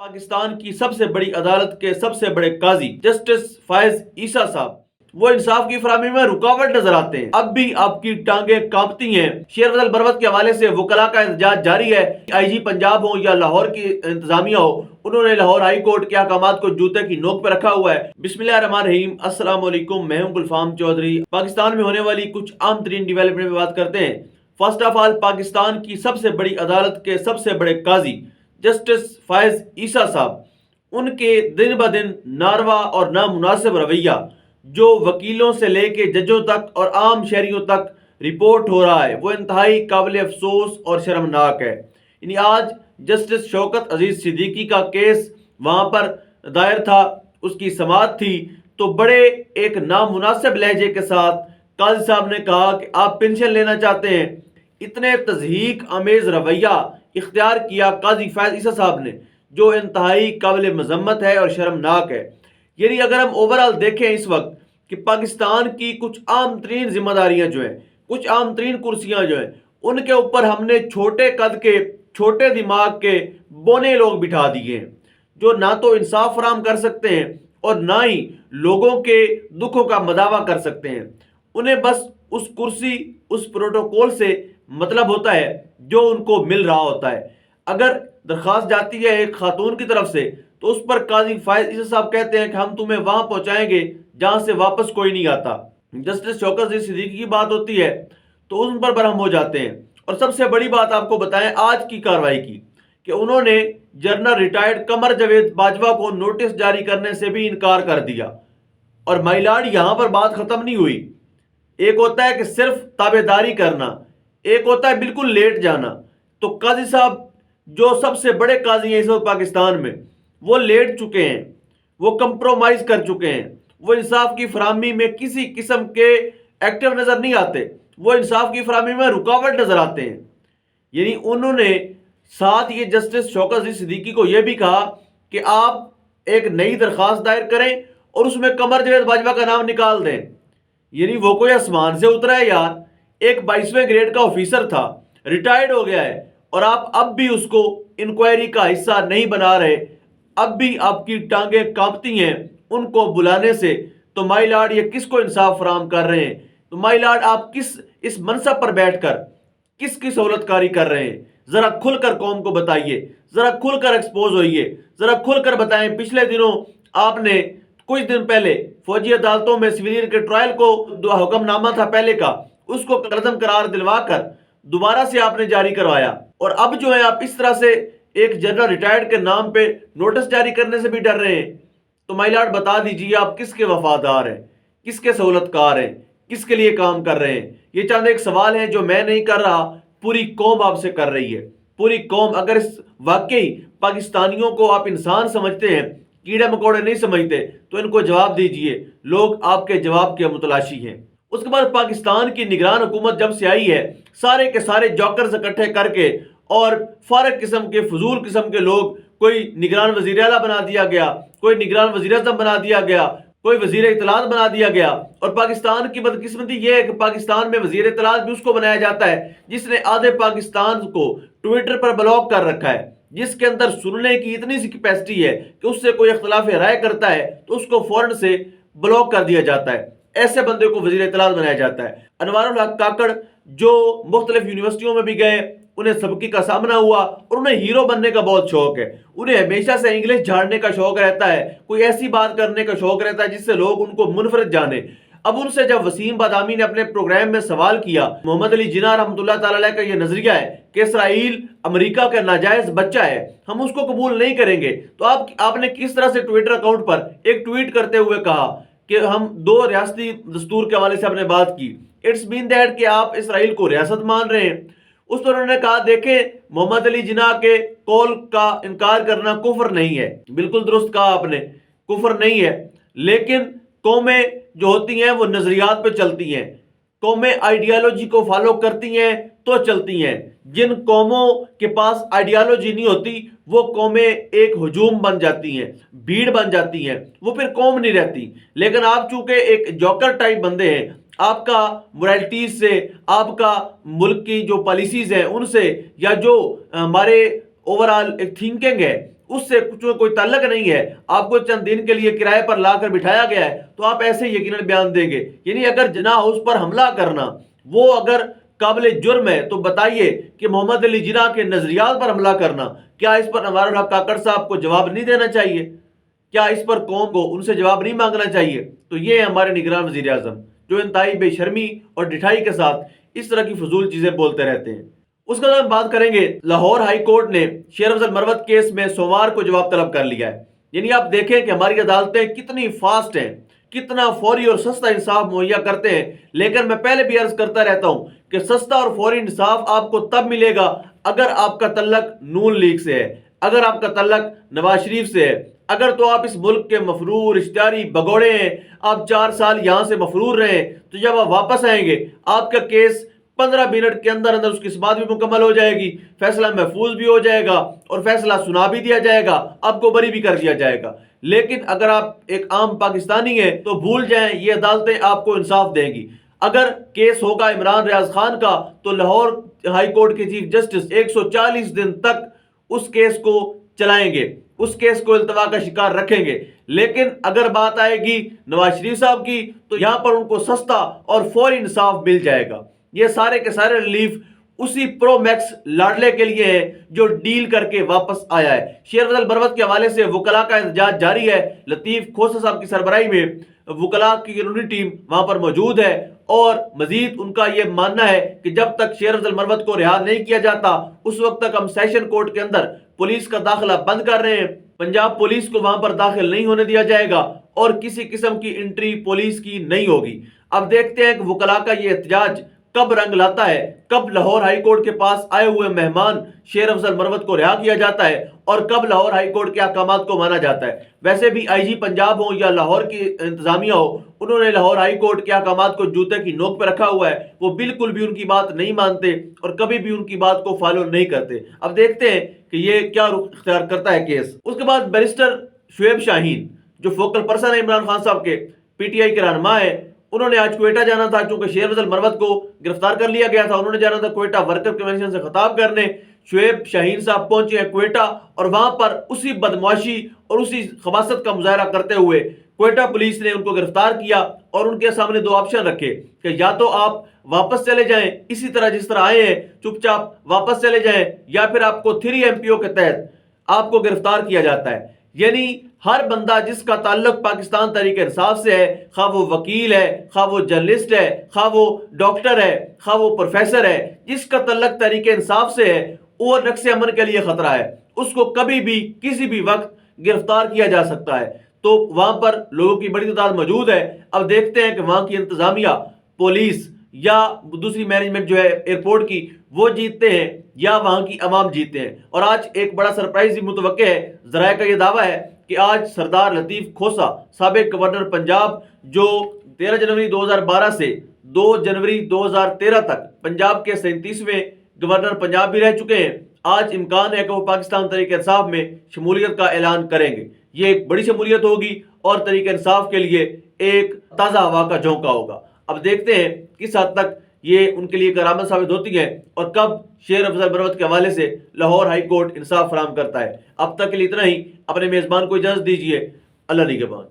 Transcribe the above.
پاکستان کی سب سے بڑی عدالت کے سب سے بڑے قاضی جسٹس فائز عیسیٰ صاحب وہ انصاف کی فراہمی میں رکاوٹ نظر آتے ہیں۔ اب بھی آپ کی ٹانگیں کانپتی ہیں۔ شیر فضل بروت کے حوالے سے وکلاء کا احتجاج جاری ہے۔ آئی جی پنجاب ہو یا لاہور کی انتظامیہ ہو، انہوں نے لاہور ہائی کورٹ کے احکامات کو جوتے کی نوک پہ رکھا ہوا ہے۔ بسم اللہ الرحمن الرحیم، السلام علیکم، میں ہوں گلفام چودھری۔ پاکستان میں ہونے والی کچھ عام ترین ڈیولپمنٹ میں بات کرتے ہیں۔ فرسٹ آف آل، پاکستان کی سب سے بڑی عدالت کے سب سے بڑے قاضی جسٹس فائز عیسیٰ صاحب، ان کے دن بدن ناروا اور نامناسب رویہ جو وکیلوں سے لے کے ججوں تک اور عام شہریوں تک رپورٹ ہو رہا ہے، وہ انتہائی قابل افسوس اور شرمناک ہے۔ یعنی آج جسٹس شوکت عزیز صدیقی کا کیس وہاں پر دائر تھا، اس کی سماعت تھی، تو بڑے ایک نامناسب لہجے کے ساتھ قاضی صاحب نے کہا کہ آپ پینشن لینا چاہتے ہیں۔ اتنے تضحیک آمیز رویہ اختیار کیا قاضی فائز عیسیٰ صاحب نے، جو انتہائی قابل مذمت ہے اور شرمناک ہے۔ یعنی اگر ہم اوورال دیکھیں اس وقت کہ پاکستان کی کچھ عام ترین ذمہ داریاں جو ہیں، کچھ عام ترین کرسیاں جو ہیں، ان کے اوپر ہم نے چھوٹے قد کے، چھوٹے دماغ کے بونے لوگ بٹھا دیے ہیں، جو نہ تو انصاف فراہم کر سکتے ہیں اور نہ ہی لوگوں کے دکھوں کا مداوع کر سکتے ہیں۔ انہیں بس اس کرسی، اس پروٹوکول سے مطلب ہوتا ہے جو ان کو مل رہا ہوتا ہے۔ اگر درخواست جاتی ہے ایک خاتون کی طرف سے، تو اس پر قاضی فائز عیسیٰ صاحب کہتے ہیں کہ ہم تمہیں وہاں پہنچائیں گے جہاں سے واپس کوئی نہیں آتا۔ جسٹس شوکت عزیز صدیقی کی بات ہوتی ہے تو ان پر برہم ہو جاتے ہیں۔ اور سب سے بڑی بات آپ کو بتائیں آج کی کارروائی کی، کہ انہوں نے جنرل ریٹائرڈ قمر جاوید باجوہ کو نوٹس جاری کرنے سے بھی انکار کر دیا۔ اور مائی لارڈ، یہاں پر بات ختم نہیں ہوئی۔ ایک ہوتا ہے کہ صرف تابع داری کرنا، ایک ہوتا ہے بالکل لیٹ جانا۔ تو قاضی صاحب جو سب سے بڑے قاضی ہیں اس وقت پاکستان میں، وہ لیٹ چکے ہیں، وہ کمپرومائز کر چکے ہیں، وہ انصاف کی فراہمی میں کسی قسم کے ایکٹیو نظر نہیں آتے، وہ انصاف کی فراہمی میں رکاوٹ نظر آتے ہیں۔ یعنی انہوں نے ساتھ یہ جسٹس شوکت عزیز صدیقی کو یہ بھی کہا کہ آپ ایک نئی درخواست دائر کریں اور اس میں قمر جاوید باجوہ کا نام نکال دیں۔ یعنی وہ کوئی آسمان سے اترا ہے یار، ایک 22ویں گریڈ کا آفیسر تھا، ریٹائرڈ ہو گیا ہے، اور آپ اب بھی اس کو انکوائری کا حصہ نہیں بنا رہے، اب بھی آپ کی ٹانگیں کانپتی ہیں ان کو بلانے سے۔ تو مائی لارڈ، یہ کس کو انصاف فراہم کر رہے ہیں؟ تو مائی لارڈ، آپ کس اس منصب پر بیٹھ کر کس کی سہولت کاری کر رہے ہیں؟ ذرا کھل کر قوم کو بتائیے، ذرا کھل کر ایکسپوز ہوئیے، ذرا کھل کر بتائیں۔ پچھلے دنوں آپ نے کچھ دن پہلے فوجی عدالتوں میں سویلین کے ٹرائل کو حکم نامہ تھا پہلے کا، اس کو قلم قرار دلوا کر دوبارہ سے آپ نے جاری کروایا، اور اب جو ہے آپ اس طرح سے ایک جنرل ریٹائرڈ کے نام پہ نوٹس جاری کرنے سے بھی ڈر رہے ہیں۔ تو مائی لارڈ، بتا دیجئے آپ کس کے وفادار ہیں، کس کے سہولت کار ہیں، کس کے لیے کام کر رہے ہیں؟ یہ چند ایک سوال ہیں جو میں نہیں کر رہا، پوری قوم آپ سے کر رہی ہے۔ پوری قوم، اگر اس واقعی پاکستانیوں کو آپ انسان سمجھتے ہیں، کیڑے مکوڑے نہیں سمجھتے، تو ان کو جواب دیجئے۔ لوگ آپ کے جواب کے متلاشی ہیں۔ اس کے بعد پاکستان کی نگران حکومت جب سے آئی ہے، سارے کے سارے جوکرز اکٹھے کر کے اور فارغ قسم کے، فضول قسم کے لوگ، کوئی نگران وزیر اعلیٰ بنا دیا گیا، کوئی نگران وزیر اعظم بنا دیا گیا، کوئی وزیر اطلاعات بنا دیا گیا۔ اور پاکستان کی بدقسمتی یہ ہے کہ پاکستان میں وزیر اطلاعات بھی اس کو بنایا جاتا ہے جس نے آدھے پاکستان کو ٹویٹر پر بلاک کر رکھا ہے، جس کے اندر سننے کی اتنی سی کیپیسٹی ہے کہ اس سے کوئی اختلاف رائے کرتا ہے تو اس کو فوراً سے بلاک کر دیا جاتا ہے۔ ایسے بندے کو وزیر اطلاعات بنایا جاتا ہے۔ انوار الحق کاکڑ جو مختلف یونیورسٹیوں میں بھی گئے، انہیں سبکی کا سامنا ہوا اور انہیں ہیرو بننے کا بہت شوق ہے۔ انہیں ہمیشہ سے انگلش جھاڑنے کا شوق رہتا ہے، کوئی ایسی بات کرنے کا شوق رہتا ہے جس سے لوگ ان کو منفرد جانے۔ اب ان سے جب وسیم بادامی نے اپنے پروگرام میں سوال کیا، محمد علی جناح رحمۃ اللہ تعالی علیہ کا یہ نظریہ ہے کہ اسرائیل امریکہ کا ناجائز بچہ ہے، ہم اس کو قبول نہیں کریں گے، تو آپ نے کس طرح سے ٹویٹر اکاؤنٹ پر ایک ٹویٹ کرتے ہوئے کہا کہ ہم دو ریاستی دستور کے حوالے سے ہم نے بات کی، اٹس مین دیٹ کہ آپ اسرائیل کو ریاست مان رہے ہیں۔ اس پر انہوں نے کہا دیکھیں، محمد علی جناح کے قول کا انکار کرنا کفر نہیں ہے۔ بالکل درست کہا آپ نے، کفر نہیں ہے، لیکن قومیں جو ہوتی ہیں وہ نظریات پہ چلتی ہیں، قومیں آئیڈیالوجی کو فالو کرتی ہیں تو چلتی ہیں۔ جن قوموں کے پاس آئیڈیالوجی نہیں ہوتی وہ قومیں ایک ہجوم بن جاتی ہیں، بھیڑ بن جاتی ہیں، وہ پھر قوم نہیں رہتی۔ لیکن آپ چونکہ ایک جوکر ٹائپ بندے ہیں، آپ کا moralities سے، آپ کا ملک کی جو پالیسیز ہیں ان سے، یا جو ہمارے اوورال ایک تھنکنگ ہے اس سے کوئی تعلق نہیں ہے، آپ کو چند دن کے لیے کرائے پر لا کر بٹھایا گیا ہے، تو آپ ایسے یقیناً بیان دیں گے؟ یعنی اگر جناح اس پر حملہ کرنا وہ اگر قابل جرم ہے تو بتائیے کہ محمد علی جناح کے نظریات پر حملہ کرنا، کیا اس پر انوار الحق کاکڑ صاحب کو جواب نہیں دینا چاہیے؟ کیا اس پر قوم کو ان سے جواب نہیں مانگنا چاہیے؟ تو یہ ہے ہمارے نگران وزیر اعظم، جو انتہائی بے شرمی اور ڈٹھائی کے ساتھ اس طرح کی فضول چیزیں بولتے رہتے ہیں۔ اس کے بعد ہم بات کریں گے، لاہور ہائی کورٹ نے شیر افضل مروت کیس میں سوموار کو جواب طلب کر لیا ہے۔ یعنی آپ دیکھیں کہ ہماری عدالتیں کتنی فاسٹ ہیں، کتنا فوری اور سستا انصاف مہیا کرتے ہیں، لیکن میں پہلے بھی عرض کرتا رہتا ہوں کہ سستا اور فوری انصاف آپ کو تب ملے گا اگر آپ کا تعلق نون لیگ سے ہے، اگر آپ کا تعلق نواز شریف سے ہے، اگر تو آپ اس ملک کے مفرور اشتہاری بگوڑے ہیں، آپ 4 سال یہاں سے مفرور رہے ہیں، تو جب آپ واپس آئیں گے آپ کا کیس 15 منٹ کے اندر اندر اس کی سماعت بھی مکمل ہو جائے گی، فیصلہ محفوظ بھی ہو جائے گا اور فیصلہ سنا بھی دیا جائے گا، آپ کو بری بھی کر دیا جائے گا۔ لیکن اگر آپ ایک عام پاکستانی ہیں تو بھول جائیں، یہ عدالتیں آپ کو انصاف دیں گی۔ اگر کیس ہوگا عمران ریاض خان کا تو لاہور ہائی کورٹ کے چیف جسٹس 140 دن تک اس کیس کو چلائیں گے، اس کیس کو التوا کا شکار رکھیں گے۔ لیکن اگر بات آئے گی نواز شریف صاحب کی تو یہاں پر ان کو سستا اور فوری انصاف مل جائے گا۔ یہ سارے کے سارے ریلیف اسی پرو میکس لاڈلے کے لیے ہے جو ڈیل کر کے واپس آیا ہے۔ شیر افضل مروت کے حوالے سے وکلاء کا احتجاج جاری ہے۔ لطیف کھوسہ صاحب کی سربراہی میں وکلاء کی قانونی ٹیم وہاں پر موجود ہے، اور مزید ان کا یہ ماننا ہے کہ جب تک شیر افضل مروت کو رہا نہیں کیا جاتا اس وقت تک ہم سیشن کورٹ کے اندر پولیس کا داخلہ بند کر رہے ہیں، پنجاب پولیس کو وہاں پر داخل نہیں ہونے دیا جائے گا اور کسی قسم کی انٹری پولیس کی نہیں ہوگی۔ اب دیکھتے ہیں کہ وکلاء کا یہ احتجاج کب رنگ لاتا ہے، کب لاہور ہائی کورٹ کے پاس آئے ہوئے مہمان شیر افضل مروت کو رہا کیا جاتا ہے اور کب لاہور ہائی کورٹ کے احکامات کو مانا جاتا ہے۔ ویسے بھی آئی جی پنجاب ہو یا لاہور کی انتظامیہ ہو، انہوں نے لاہور ہائی کورٹ کے احکامات کو جوتے کی نوک پہ رکھا ہوا ہے، وہ بالکل بھی ان کی بات نہیں مانتے اور کبھی بھی ان کی بات کو فالو نہیں کرتے۔ اب دیکھتے ہیں کہ یہ کیا رخ اختیار کرتا ہے کیس۔ اس کے بعد بیرسٹر شعیب شاہین جو فوکل پرسن ہے عمران خان صاحب کے، پی ٹی آئی کے رہنما ہے، انہوں نے آج کوئٹہ جانا تھا چونکہ شیر افضل مروت کو گرفتار کر لیا گیا تھا، انہوں نے جانا تھا کوئٹہ ورکر کنونشن سے خطاب کرنے۔ شعیب شاہین صاحب پہنچے ہیں کوئٹہ اور وہاں پر اسی بدمعاشی اور اسی خباثت کا مظاہرہ کرتے ہوئے کوئٹہ پولیس نے ان کو گرفتار کیا اور ان کے سامنے 2 آپشن رکھے کہ یا تو آپ واپس چلے جائیں اسی طرح جس طرح آئے ہیں، چپ چاپ واپس چلے جائیں، یا پھر آپ کو 3 MPO کے تحت آپ کو گرفتار کیا جاتا ہے۔ یعنی ہر بندہ جس کا تعلق پاکستان تحریک انصاف سے ہے، خواہ وہ وکیل ہے، خواہ وہ جرنلسٹ ہے، خواہ وہ ڈاکٹر ہے، خواہ وہ پروفیسر ہے، جس کا تعلق تحریک انصاف سے ہے وہ نقص امن کے لیے خطرہ ہے، اس کو کبھی بھی کسی بھی وقت گرفتار کیا جا سکتا ہے۔ تو وہاں پر لوگوں کی بڑی تعداد موجود ہے۔ اب دیکھتے ہیں کہ وہاں کی انتظامیہ، پولیس یا دوسری مینجمنٹ جو ہے ایئرپورٹ کی، وہ جیتتے ہیں یا وہاں کی عوام جیتتے ہیں۔ اور آج ایک بڑا سرپرائز بھی متوقع ہے، ذرائع کا یہ دعویٰ ہے کہ آج سردار لطیف کھوسہ سابق گورنر پنجاب جو 13 جنوری 2012 سے 2 جنوری 2013 تک پنجاب کے 37ویں گورنر پنجاب بھی رہ چکے ہیں، آج امکان ہے کہ وہ پاکستان تحریک انصاف میں شمولیت کا اعلان کریں گے۔ یہ ایک بڑی شمولیت ہوگی اور تحریک انصاف کے لیے ایک تازہ ہوا کا جھونکا ہوگا۔ اب دیکھتے ہیں کس حد تک یہ ان کے لیے کرامت ثابت ہوتی ہے اور کب شیر افضل مروت کے حوالے سے لاہور ہائی کورٹ انصاف فراہم کرتا ہے۔ اب تک کے لیے اتنا ہی، اپنے میزبان کو اجازت دیجیے، اللہ نگہبان۔